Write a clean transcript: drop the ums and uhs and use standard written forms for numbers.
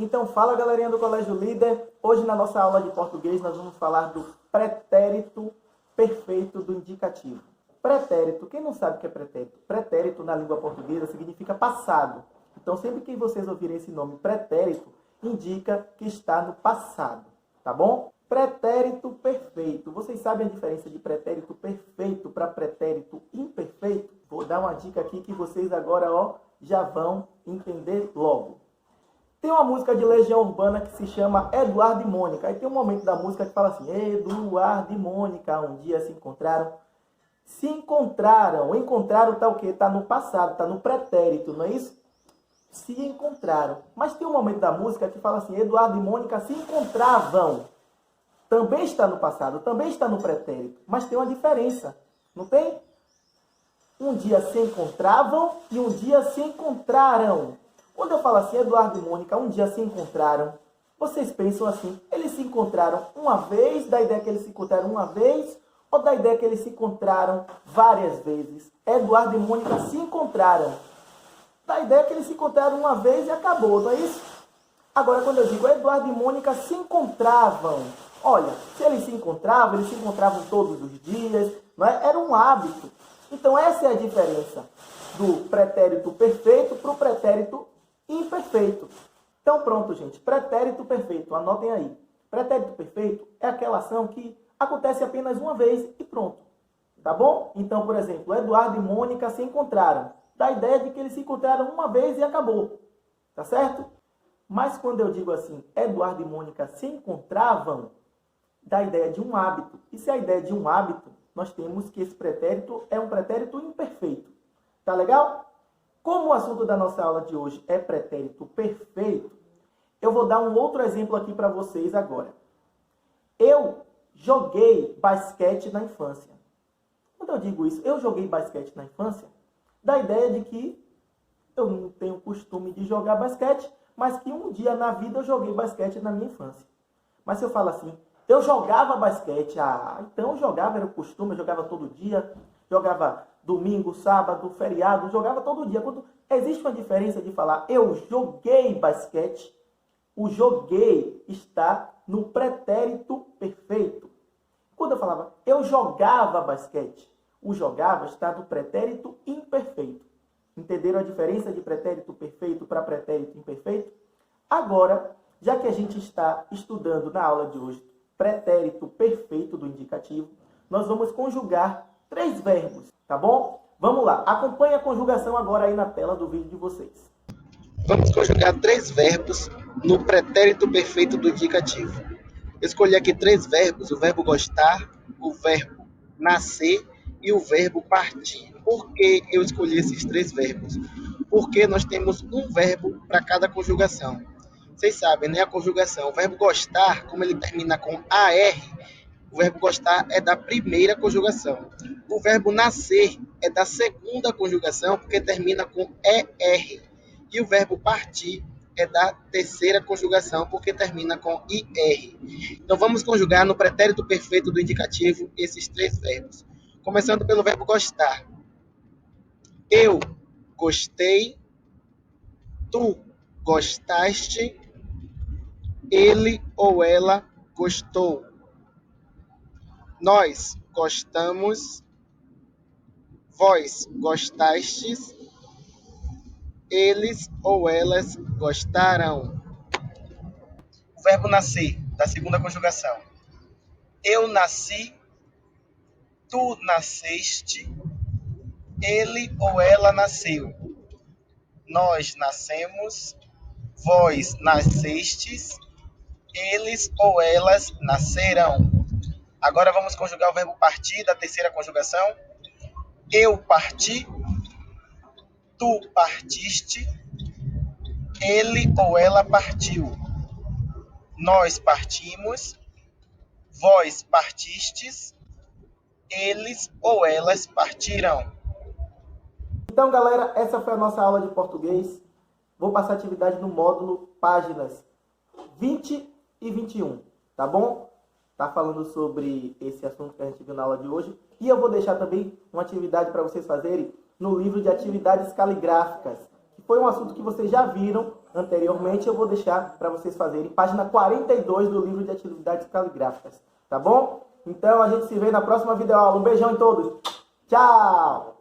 Então fala, galerinha do Colégio Líder. Hoje na nossa aula de português nós vamos falar do pretérito perfeito do indicativo. Pretérito, quem não sabe o que é pretérito? Pretérito na língua portuguesa significa passado. Então sempre que vocês ouvirem esse nome pretérito, indica que está no passado, tá bom? Pretérito perfeito. Vocês sabem a diferença de pretérito perfeito para pretérito imperfeito? Vou dar uma dica aqui que vocês agora já vão entender logo. Tem uma música de Legião Urbana que se chama Eduardo e Mônica. Aí tem um momento da música que fala assim: Eduardo e Mônica um dia se encontraram. Se encontraram. Encontraram tá o quê? Tá no passado, tá no pretérito, não é isso? Se encontraram. Mas tem um momento da música que fala assim: Eduardo e Mônica se encontravam. Também está no passado, também está no pretérito. Mas tem uma diferença, não tem? Um dia se encontravam e um dia se encontraram. Quando eu falo assim, Eduardo e Mônica um dia se encontraram, vocês pensam assim, eles se encontraram uma vez, da ideia que eles se encontraram uma vez, ou da ideia que eles se encontraram várias vezes? Eduardo e Mônica se encontraram. Da ideia que eles se encontraram uma vez e acabou, não é isso? Agora, quando eu digo Eduardo e Mônica se encontravam, olha, se eles se encontravam todos os dias, não é? Era um hábito. Então, essa é a diferença do pretérito perfeito para o pretérito imperfeito. Então, pronto, gente. Pretérito perfeito, anotem aí. Pretérito perfeito é aquela ação que acontece apenas uma vez e pronto. Tá bom? Então, por exemplo, Eduardo e Mônica se encontraram. Dá a ideia de que eles se encontraram uma vez e acabou. Tá certo? Mas quando eu digo assim, Eduardo e Mônica se encontravam, dá a ideia de um hábito. E se a ideia de um hábito, nós temos que esse pretérito é um pretérito imperfeito. Tá legal? Como o assunto da nossa aula de hoje é pretérito perfeito, eu vou dar um outro exemplo aqui para vocês agora. Eu joguei basquete na infância. Quando eu digo isso, eu joguei basquete na infância, dá a ideia de que eu não tenho costume de jogar basquete, mas que um dia na vida eu joguei basquete na minha infância. Mas se eu falo assim, eu jogava basquete, então eu jogava, era o costume, eu jogava todo dia, jogava domingo, sábado, feriado, jogava todo dia. Quando existe uma diferença de falar eu joguei basquete, o joguei está no pretérito perfeito. Quando eu falava eu jogava basquete, o jogava está no pretérito imperfeito. Entenderam a diferença de pretérito perfeito para pretérito imperfeito? Agora, já que a gente está estudando na aula de hoje pretérito perfeito do indicativo, nós vamos conjugar 3 verbos, tá bom? Vamos lá, acompanhe a conjugação agora aí na tela do vídeo de vocês. Vamos conjugar 3 verbos no pretérito perfeito do indicativo. Eu escolhi aqui 3 verbos, o verbo gostar, o verbo nascer e o verbo partir. Por que eu escolhi esses 3 verbos? Porque nós temos um verbo para cada conjugação. Vocês sabem, né? A conjugação, o verbo gostar, como ele termina com AR, o verbo gostar é da primeira conjugação. O verbo nascer é da segunda conjugação, porque termina com ER. E o verbo partir é da terceira conjugação, porque termina com IR. Então, vamos conjugar no pretérito perfeito do indicativo esses 3 verbos. Começando pelo verbo gostar. Eu gostei, tu gostaste, ele ou ela gostou. Nós gostamos, vós gostastes, eles ou elas gostaram. O verbo nascer, da segunda conjugação. Eu nasci, tu nasceste, ele ou ela nasceu. Nós nascemos, vós nascestes, eles ou elas nascerão. Agora vamos conjugar o verbo partir da terceira conjugação. Eu parti, tu partiste, ele ou ela partiu. Nós partimos, vós partistes, eles ou elas partirão. Então, galera, essa foi a nossa aula de português. Vou passar a atividade no módulo páginas 20 e 21, tá bom? Tá falando sobre esse assunto que a gente viu na aula de hoje. E eu vou deixar também uma atividade para vocês fazerem no livro de atividades caligráficas, que foi um assunto que vocês já viram anteriormente, eu vou deixar para vocês fazerem. Página 42 do livro de atividades caligráficas. Tá bom? Então, a gente se vê na próxima videoaula. Um beijão em todos. Tchau!